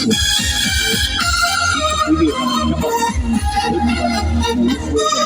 quý vị và các bạn sẽ được vui vẻ.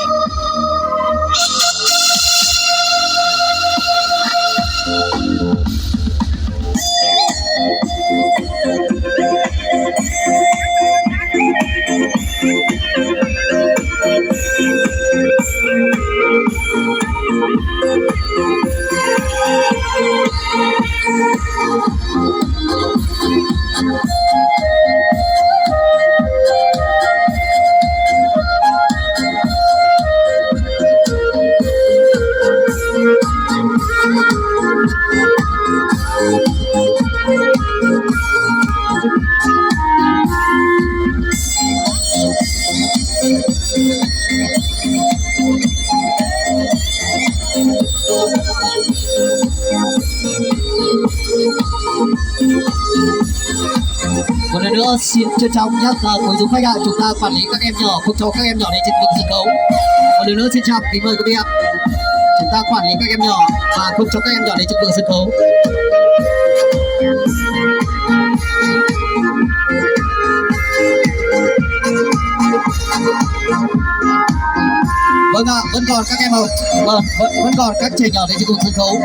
Một lần nữa xin trân trọng nhắc quý du khách ạ, chúng ta quản lý các em nhỏ, không cho các em nhỏ lên trên vực sân khấu. Một lần nữa xin chào kính mời quý vị ạ, chúng ta quản lý các em nhỏ và không cho các em nhỏ lên trên vực sân khấu. Vâng ạ, vẫn còn các em vẫn còn các trẻ nhỏ lên trên vực sân khấu.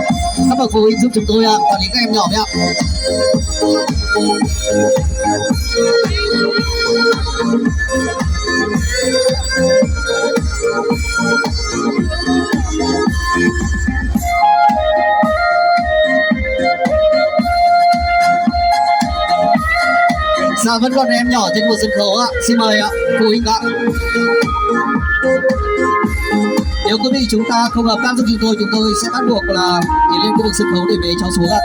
Các bậc phụ huynh giúp chúng tôi quản lý các em nhỏ nhé ạ. Dạ vẫn còn em nhỏ trên một sân khấu ạ, xin mời ạ phụ huynh ạ. Nếu quý vị chúng ta không hợp tác giúp chúng tôi sẽ bắt buộc là tiến lên khu vực sân khấu để bế cháu xuống ạ.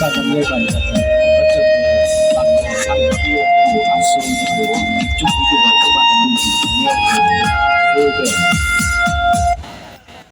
Các bạn người bạn thật có trường bằng thăng yêu của Xuân của chúc quý vị và các bạn cùng nghe vui vẻ.